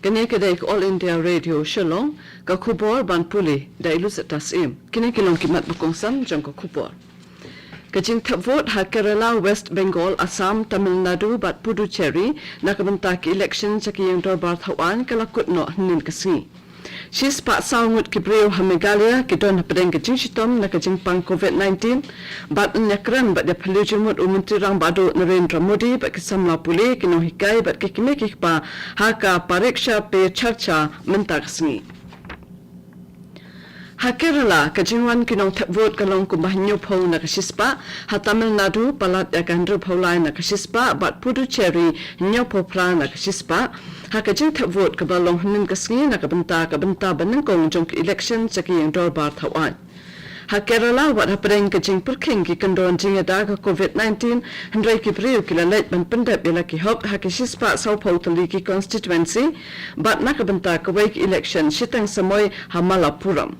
Kini kedai All India Radio Shillong ka khubor ban puli dailu tasim. Kini kilong kimat bukongsam jang ka khubor. Kajing thapvot ha Kerala, West Bengal, Assam, Tamil Nadu bat Puducherry nakabanta ki election chakiyang dorbar thawan kalakut no nin kasi. Shis pa saungut kibreo ha Meghalaya kidon hapadeng kajing shitom na kajing pang COVID-19 bat nyakran bat ya pelujumut umunti rang badu Narendra Modi bat kisamla puli kino hikai bat kikimekik pa haka pariksha pe charcha mentakasni. Ha Kerala kajingwan kinong thapvot kalong kumbahnyo phau na kashispa ha Tamil Nadu palat ya gandru phaulai na kashispa bat Puducherry nyo phopra na kashispa ha kajing thapvot kabalong hnin kasngi na kabanta banang kong jong election chakiyang dorbar thawan. Ha Kerala wat hapreng kajing perking ki kandon jingada ka COVID-19 handrai ki priu kilalait ban pendap bila ki hok ha kashispa sau phau tali ki constituency bat nakabanta kawai ki election shitang samoy ha Malapuram.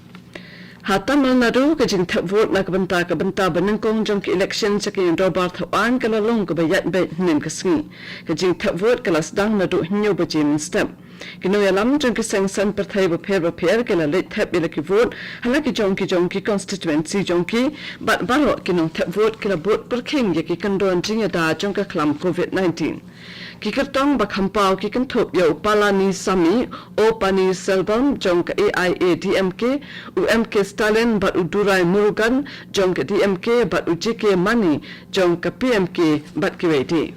Ha Tamil Nadu kajing thapvot nakabanta banang kong jong ki election chakiyang dorbar thawan kalalong kabayat bay hnin kasngi kajing thapvot kalasdang nadu hinyo bajin step kinoyalam jong ki sengsan perthai bapher kalalit thap bila ki vote halaki jong ki constituency jong ki bat baro kinong thapvot kilabot perking yaki kandon jingada jong ka klam COVID-19 kikertong bakhampau ki kanthop yo Palani Sami o Pani Selvam jong ka AIA DMK UMK Stalin bat udurai Murugan jong ka DMK bat UJK Mani jong ka PMK bat kiwedi.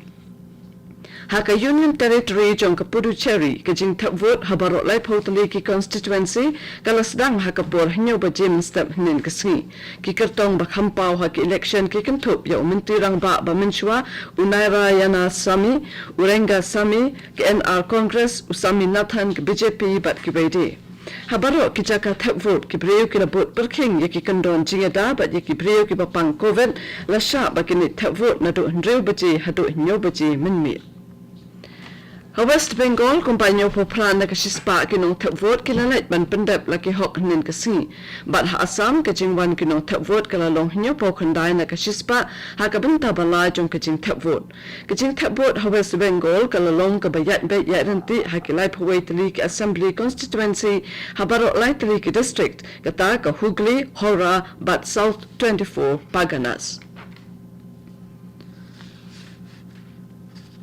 Haka Union Territory jong ka Puducherry kajing thapvot habarok lai photali ki constituency kalasdang haka por hinyo bajim step hnin kasngi kikertong bakhampau haki election ki kanthop yo mintirang ba minchwa Unaira Yana Sami Urenga Sami KNR Congress Usami Nathan ki BJP bat kiwedi. Habaro kijaka thapvot ki breu ki labot perking yaki kandon jingada bat yaki breu ki bapang COVID lasha bakini thapvot nadu hendreu baji hadu hinyo baji minmi. Ha West Bengal kumpanyo popran na kashispa kinong thapvot kilalait ban pendap laki hok hnin kasi bat ha Assam kajingwan kinong thapvot kalalong hinyo po khandai na kashispa ha kabanta balai jong kajing thapvot ha West Bengal kalalong kabayat bet yaranti ha kilai phawai tali ki assembly constituency ha barok lai tali ki district kata ka Hooghly Howrah bat South 24 Parganas.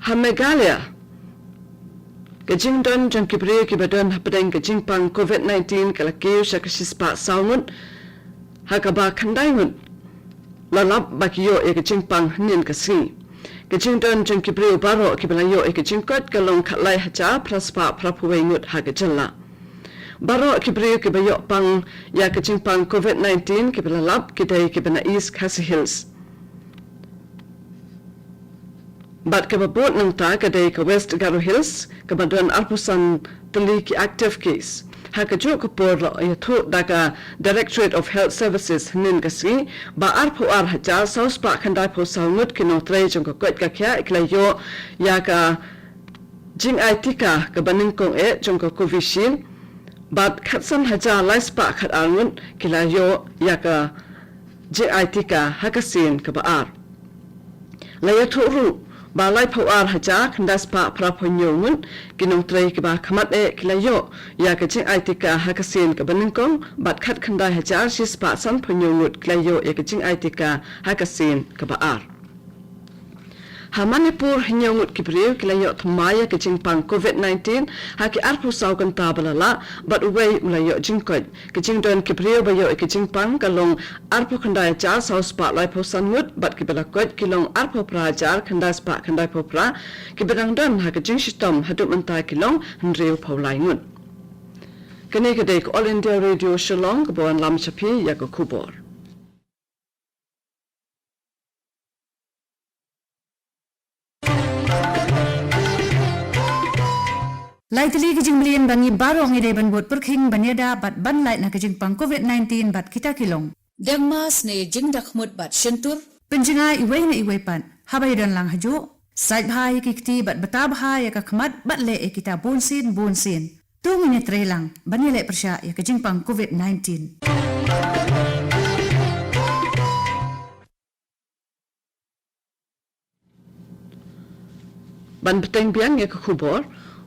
Ha Meghalaya kajing don jong kibriyo ki badon hapadeng kajing pang COVID-19 kalakiyo siya kashispa saungun hakaba kandayngun lalap bakiyo e kajing pang hnin kasi kajing don jong kibriyo baro kibalayo e kajing kot kalong katlay haja praspa prapuwengut hagajala baro kibriyo kibayo pang ya kajing pang COVID-19 kibalalap kiday kibana East Khasi Hills bat kababot ng ta kaday ka West Garo Hills kabadon arpusan tali ki active case hakajo kapor lo yato daga Directorate of Health Services nin kasi ba arpo ar haja saus pa khandai po saungut kino tray jong kwet ka kya iklayo ya ka jing aitika kabaning kong e jong ka Covishield bat khatsan haja laispa khat angun kilayo ya ka jing aitika hakasin kabaar layato ru balai phawar haja khandas pa praponyongun kinong tray kiba khamat e kilayo ya kaching aitika hakasin kabaningkong bat khat khandai haja shispa san phonyongut kilayo ya kaching aitika hakasin kabaar ha Manipur hinyongut kibriyo kilayo thumaya kaching pang COVID-19 haki arpu saukan tabalala bat uway ulayo jingkot kaching don kibriyo bayo kaching pang kalong arpu khandai jar saus pa lai posangut bat kibalakot kilong arpu prajar khandai spa khandai popra kibadang don ha kaching shitom hadu mantai kilong hendreu paulaingut kene kadek All India Radio Shillong kabuan lam chapi ya kubor. Laitli kajing melian bangi barong ide ban bot perking banyada bat ban lait na kajing pang COVID-19 bat kita kilong. Dangmas ne jing dakhmut bat shentur. Penjenga iway na iway pan habay dan lang hajo. Sait bahaya kikti bat bata bahaya kakmat bat le e kita bonsin. 2 minit re lang banyale persya ya kajing pang COVID-19. Ban peteng biang ya kubor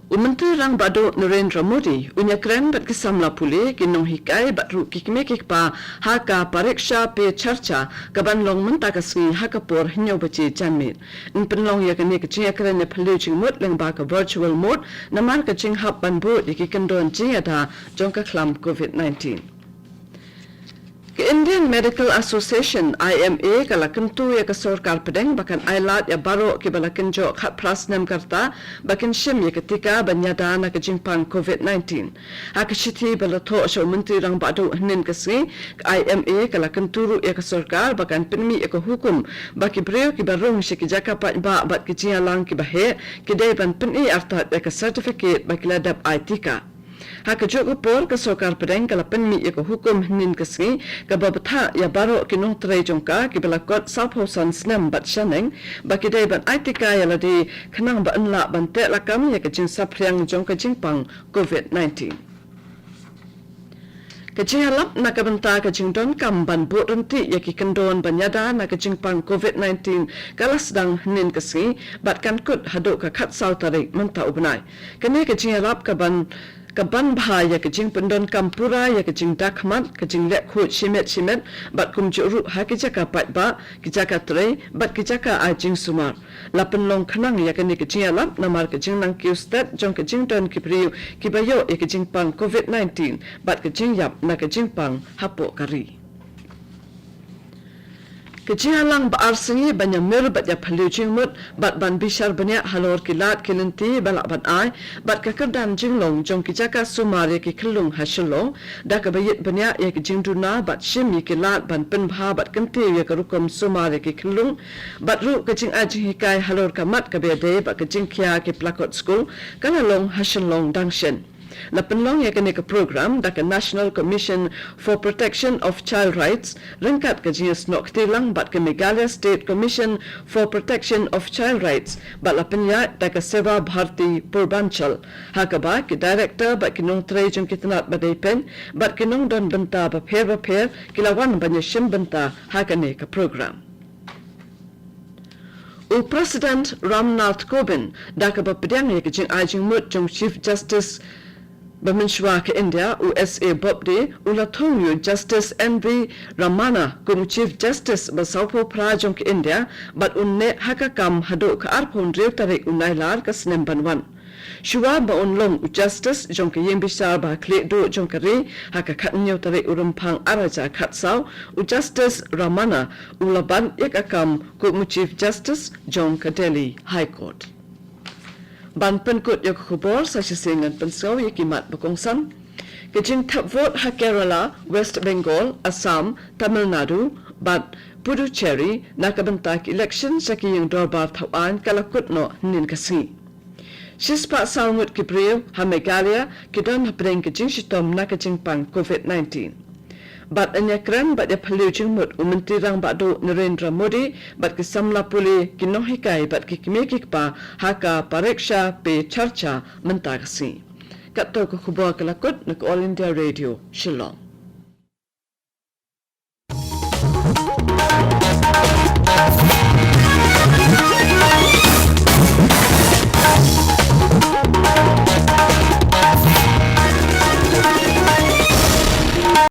Menteri Rang Bado Narendra Modi unyakran bat kesamla pule kinong hikai bat ru kikpa haka pariksha pe charcha kaban long menta kasngi hakapor hinyo bachi jamit in penlong yakani kachiyakran ne phaluching mot leng ba ka virtual mode namar kaching hap ban bo yakikandon jingada jongka khlam COVID-19 Ke Indian Medical Association IMA kalakentu ya ke sorkar pedeng bahkan ailat ya baro ke balakenjo khat prasnam karta bahkan shim ya ketika banyada na ke jingpang COVID-19 akashiti balato sho menteri rang badu hnin kasngi IMA kalakentu ru ya ke sorkar bahkan penmi ya ke hukum baki breu ke barung shi ke jaka pa ba bat ke jialang ke bahe ke dai ban penni artat ya ke certificate baki ladap ITK Haka juga por ke sokar pedeng kala penmi ya ke hukum hnin kasngi ke babatha ya baro kinong trai jongka ke belakot salphosan snam bat shaneng baki dai ban aitika ya ladi khnang ba anla ban te lakam ya ke jing sapriang jongka jingpang COVID-19 Kajing halap na kabanta kajing don kam ban bu renti ya ki kendon banyada na kajing pang COVID-19 kalas dang hnin kasngi bat kan kut haduk ka khat sau tarik menta ubnai kane kajing halap kaban bha ya kajing pendon kampura ya kajing dakmat kajing lek khut shimet bat kum juru ha kijaka pat ba kijaka tre bat kijaka ajing sumar lapen long khanang ya kane kajing halap namar kajing nang kiustat jong kajing don kipriu kibayo ya kajing pang COVID-19 bat kajing yap na kajing pang hapo kari Kejialang ba arsengi banya mer bat ya phaluching mut bat ban bishar banya halor kilat kilinti balak bat ai bat kakerdan jinglong jong kijaka sumare ki khulung hashulong da ka bayit banya ya ki jingduna bat shim yi kilat ban penbha bat kenti ya karukom sumare ki khulung bat ru kajing aji hikai halor kamat ka bede bat kajing khia ki plakot school kana long hashulong dangshen La penlong ya kene ke program da ke National Commission for Protection of Child Rights ringkat ke jius nok tilang bat ke Meghalaya State Commission for Protection of Child Rights bat la penya da ke Seva Bharti Purbanchal hakaba ke director bat ke nong trei jong kitnat badai pen bat ke nong don benta ba pher kilawan banya shim benta hakane ke program President Ramnath Kovind da ke bapedang ya ke jing ajing mut jong Chief Justice Bamenshwa ke India USA Bobde Ulathongyu Justice NV Ramana kum Chief Justice Basaupo Prajong ke India bat unne hakakam hado ka arpon rew tarik unailar ka snem banwan Shua ba unlong Justice jong ke yembisar ba kle do jong ke re haka khatnyo tarik urumpang araja khatsau Justice Ramana ulaban yakakam kum Chief Justice jong ke Delhi High Court Ban penkut ya khubor sa sisingan pensau ya kimat bakongsan kejing thap vote ha Kerala West Bengal Assam Tamil Nadu bat Puducherry nakabantak election sa kiyang dorbar thawan kalakut no nin kasi Shispa salmut kipriyo ha Meghalaya kidon hapring kejing shitom nakajing pang COVID-19 Bat anyakran bat ya phaluching mut Menteri Rang Bado Narendra Modi bat kisamla puli kinohikai bat kikimikikpa haka pariksha pe charcha mentagasi. Kato ko khubor kalakut nak All India Radio Shillong.